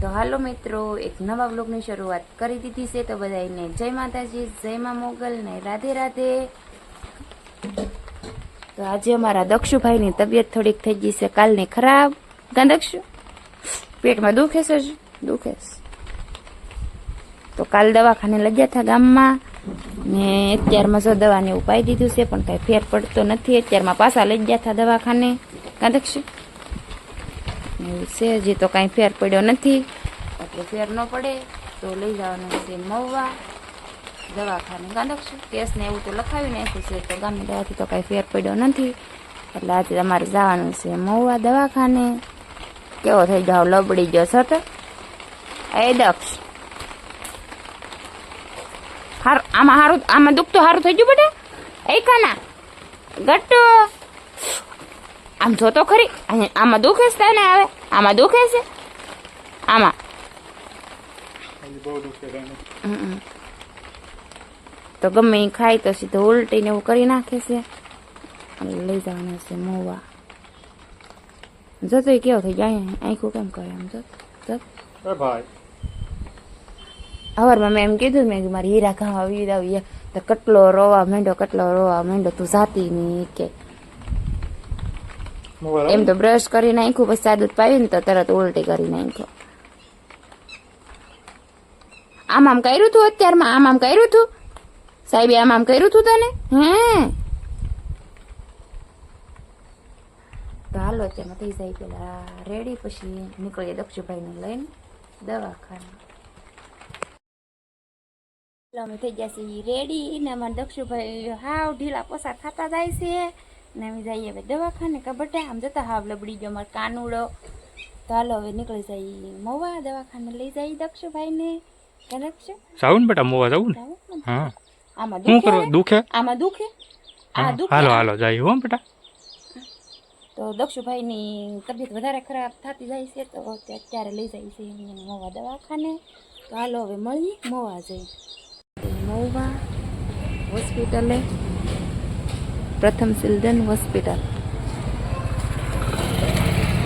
તો હાલો મિત્રો, એક નવા બ્લોગની શરૂઆત કરી દીધી છે. તો બધાને જય માતાજી, જય મા મોગલ ને રાધે રાધે. તો આજે અમારા દક્ષુભાઈની તબિયત થોડીક થઈ ગઈ છે કાલની ખરાબ. દક્ષુ પેટમાં દુખે છે, દુખે છે. તો કાલ દવાખાને લઈ ગયા હતા ગામમાં ને અત્યારમાં જો દવાને એવું પાઈ દીધું છે, પણ કાંઈ ફેર પડતો નથી. અત્યારમાં પાછા લઈ ગયા હતા દવાખાને. દક્ષુ એવું છે, હજી તો કાંઈ ફેર પડ્યો નથી. એટલે ફેર ન પડે તો લઈ જવાનું છે મહુવા દવાખાને. દક્ષુ કેસ ને એવું તો લખાવી નાખ્યું છે, તો ગામની દવાથી તો કાંઈ ફેર પડ્યો નથી. એટલે આજે અમારે જવાનું છે મહુવા દવાખાને. કેવો થઈ જાવ લબડી ગયો છો તો એ દક્ષ? હાર આમાં હારું, આમાં દુઃખ તો સારું થઈ ગયું બેટા. એ કાના ગટ્ટુ આમ જો તો ખરી, આમાં દુખે છે તને? આવે આમાં દુખે છે? આમાં તો ગમે એ ખાય તો સીધું ઉલટી ને એવું કરી નાખે છે. લઈ જવાનું છે મહુવા. જતો કેવો થઈ જાય, આંખું કેમ કરે આમ જો ભાઈ. હવારમાં મેં એમ કીધું, મેં મારી હીરા ખાવા આવી તો કેટલો રોવા માંડ્યો, તું જાતી નહીં કે. એમ તો બ્રશ કરી નાખ્યું, પછી સાદું પાવી ને તો તરત ઉલટી કરી નાખ્યો. આમ કર્યું તું અત્યારમાં? આમ કર્યું તું સાહેબે? આમ કર્યું તું તને? હે તો હાલો અત્યારમાં થઈ જાય પેલા રેડી, પછી નીકળીએ દક્ષુભાઈને લઈને દવાખાને. અમે થઈ ગયા છીએ રેડી ને અમારા દક્ષુભાઈ હાવ ઢીલા પોસા થતા જાય છે ને અમે જઈએ હવે દવાખાને. કબટ્ટા આમ જતા હાવ લબડી ગયો અમારો કાનુડો. તો હાલો હવે નીકળી જાય મહુવા દવાખાને લઈ જાય દક્ષુભાઈને. જાવું ને બેટા, મોવા જાવું ને. હા, આમાં દુખે, આમાં દુખે. હાલો હાલો જાય હો બેટા. તો દક્ષુભાઈની તબિયત વધારે ખરાબ થતી જાય છે, તો અત્યારે લઈ જાય છે મહુવા દવાખાને. તો હાલો હવે મળીએ મહુવા જઈ. મહુવા હોસ્પિટલે, પ્રથમ સિલદન હોસ્પિટલ.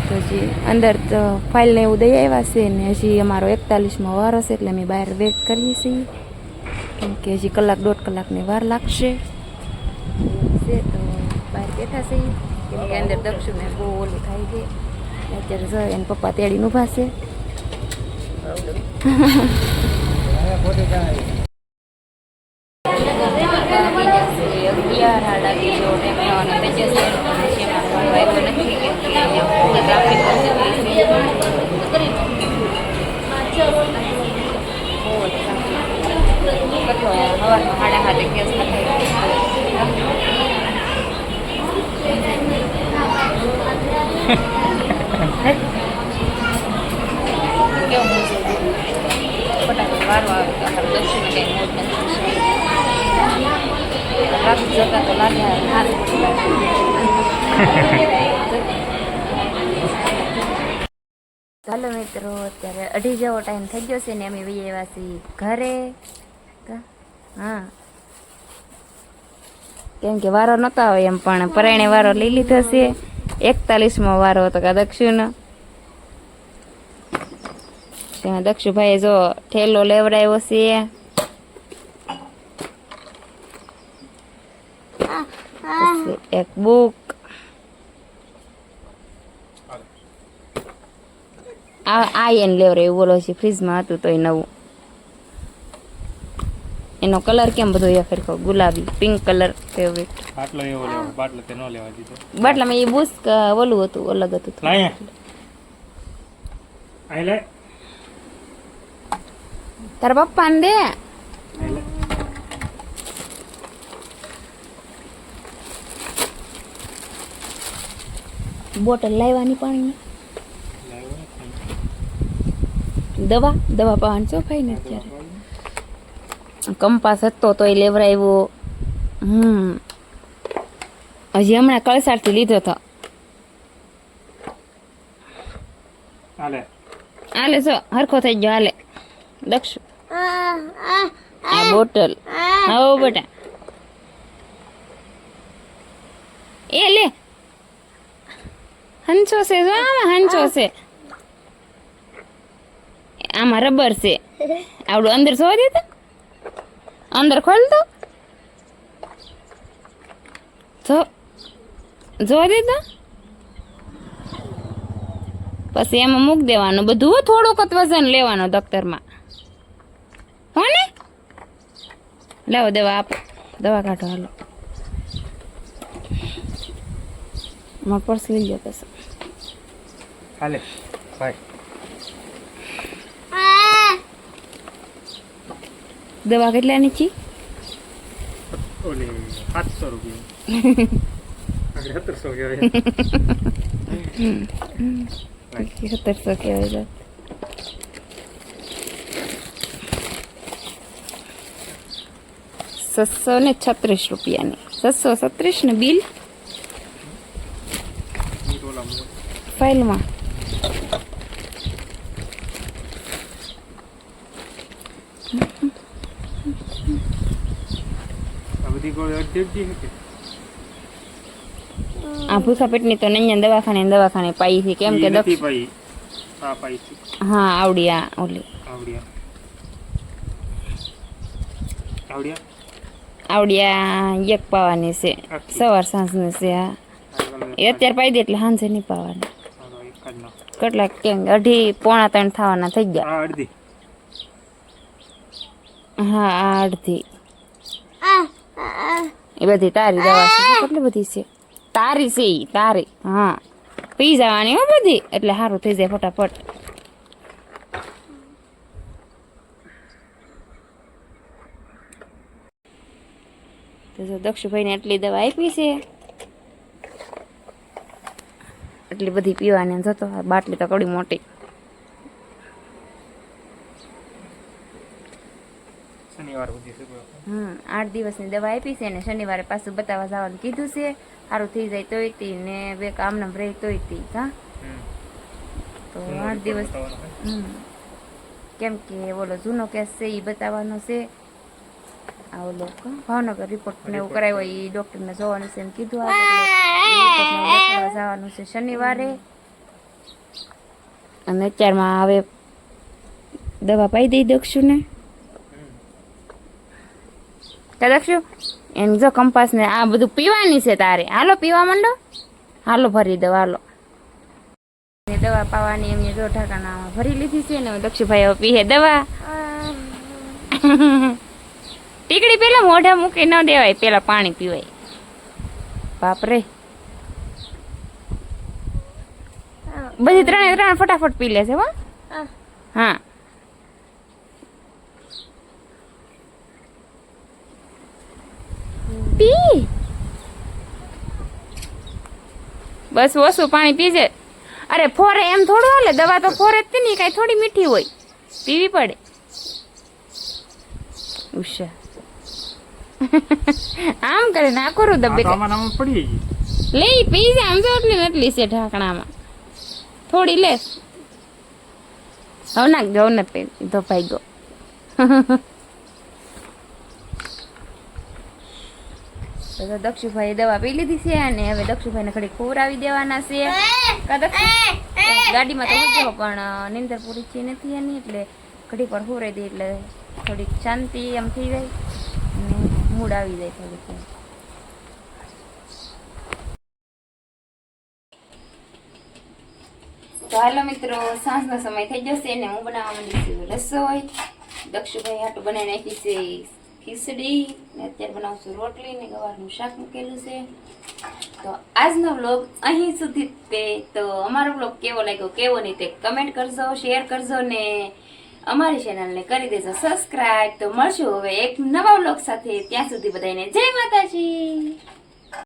તો હજી અંદર તો ફાઇલ ને એવું દઈ આવ્યા છે ને હજી અમારો 41મો વારો છે, એટલે અમે બહાર વેટ કરીએ છીએ, કેમ કે હજી કલાક દોઢ કલાકની વાર લાગશે છે. તો બહાર બેઠા છે કેમ કે અંદર દક્ષુને બહુ ઓલું થાય છે. અત્યારે જો એને પપ્પા તેડીને ઊભા છે. ચાલો મિત્રો, અત્યારે 2:30 જેવો ટાઈમ થઈ ગયો છે ને અમે વહી આવ્યા છીએ ઘરે. હા, કેમ કે વારો નતો આવે એમ, પણ પરાયણે વારો લઈ લીધો છે. 41મો વારો હતો કે દક્ષુનો. ત્યાં દક્ષુભાઈ જો ઠેલો લેવડાવ્યો છે. એક બુક, આ એને લેવડાવ્યું, બોલો છે ફ્રીજમાં હતું તોય નવું. એનો કલર કેમ બધો એ ફરકો ગુલાબી પિંક કલર ફેવરેટ. બાટલો એવો લેવો, બાટલો તે ન લેવા દીધો. બાટલામાં એ બુસ્ક ઓલું હતું, અલગ હતું. તારા પપ્પાને દે. બોટલ લાવવાની પાણીની. દવા પાવાનું છો ભાઈ ને અત્યારે. કંપાસ હતો તોય લેવરાવ્યો. હજી હમણાં કળસારથી લીધો હતો. હાલે જો હરખો થઈ ગયો. હાલે દક્ષુ આ બોટલ. હા બેટા, એ લે હંચો છે, જો આમાં હંચો છે. આમાં રબર છે આવડું અંદર જોવા દે તો અંદર ખોલ તો જોવા દે તો પછી એમાં મૂક દેવાનું બધું થોડુંક જ વજન લેવાનું દફતરમાં હો ને લાવો દવા આપો દવા કાઢો હાલો મારા પર્સ લઈ ગયો પછી હાલે ભાઈ દવા કેટલાની છે ઓલે 700 રૂપિયા આગળ 1700 કહેવાય 1700 કહેવાય 636 રૂપિયાની 636 ને બિલ ફાઇલમાં આ ભૂસા પેટની તો નૈયા દવાખાને પાઈ છે કેમ કે હા આવડિયા ઓલી આવડિયા એક પાવાની છે સવાર સાંજની છે હા એ અત્યારે પાઈ દે એટલે સાંજે નહીં પાવાની કેટલાક કેમ 2:30-3 થવાના થઈ ગયા હા આ અડધી એ બધી તારી દવા છે કેટલી બધી છે તારી છે ઈ તારી હા પી જવાની હો બધી એટલે સારું થઈ જાય ફટાફટ તો દક્ષુભાઈને એટલી દવા આપી છે એટલી બધી પીવાની જતો બાટલી તો કડી મોટી 8 દિવસની દવા આપી છે ને શનિવારે પાછું બતાવવા જવાનું કીધું છે સારું થઈ જાય તોય તી ને બે કામના બ્રેક તોય તી હા તો 8 દિવસ કેમ કે ઓલો જૂનો કેસ છે એ બતાવવાનો છે આ ઓલો ભાવનગર રિપોર્ટ ને એવું કરાવ્યો એ ડૉક્ટરને જોવાનું છે એમ કીધું જવાનું છે શનિવારે અને અત્યારમાં હવે દવા પાઈ દઈ દક્ષું ને દક્ષુ એમ જો કંપાસ ને આ બધું પીવાની છે તારે હાલો પીવા માંડો હાલો ભરી દો હાલો દવા પાવાની એમને જો ઠાકાણામાં ભરી લીધી છે ને દક્ષુભાઈ હવે પીએ દવા ટીકડી પેલા મોઢા મૂકી ન દેવાય પેલા પાણી પીવાય બાપરે બધી 3 ફટાફટ પી લે છે હો હા પી બસ ઓછું પાણી પીજે અરે ફોરે એમ થોડું હાલે દવા તો ફોરે જ નહીં કાંઈ થોડી મીઠી હોય પીવી પડે ઉષા આમ કરે ના કરું દબે લે પી જા આમ તો એટલી છે ઢાંકણામાં થોડી લે હવે નાખ દો ને પે તો ભાઈ ગયો તો દક્ષુભાઈ દવા પી લીધી છે અને હવે દક્ષુભાઈને ઘડી ખવડાવી દેવાના છે ગાડીમાં તો મૂક્યો પણ નીંદર પૂરી થઈ નથી એની એટલે ઘડી પર ખવડાવી દે એટલે થોડીક શાંતિ એમ થઈ જાય અને મૂડ આવી જાય થોડીક તો હાલો મિત્રો સાંજનો સમય થઈ જશે ને હું બનાવવા માંડી છું રસોઈ દક્ષુભાઈ હાટું બનાવી નાખી છે ખીચડી ને અત્યારે બનાવશું રોટલી ને ગવારનું શાક મૂકેલું છે તો આજનો વ્લોગ અહીં સુધી તે તો અમારો વ્લોગ કેવો લાગ્યો કેવો નહીં તે કમેન્ટ કરજો શેર કરજો ને અમારી ચેનલને કરી દેજો સબસ્ક્રાઇબ તો મળશું હવે એક નવા વ્લોગ સાથે ત્યાં સુધી બધાને જય માતાજી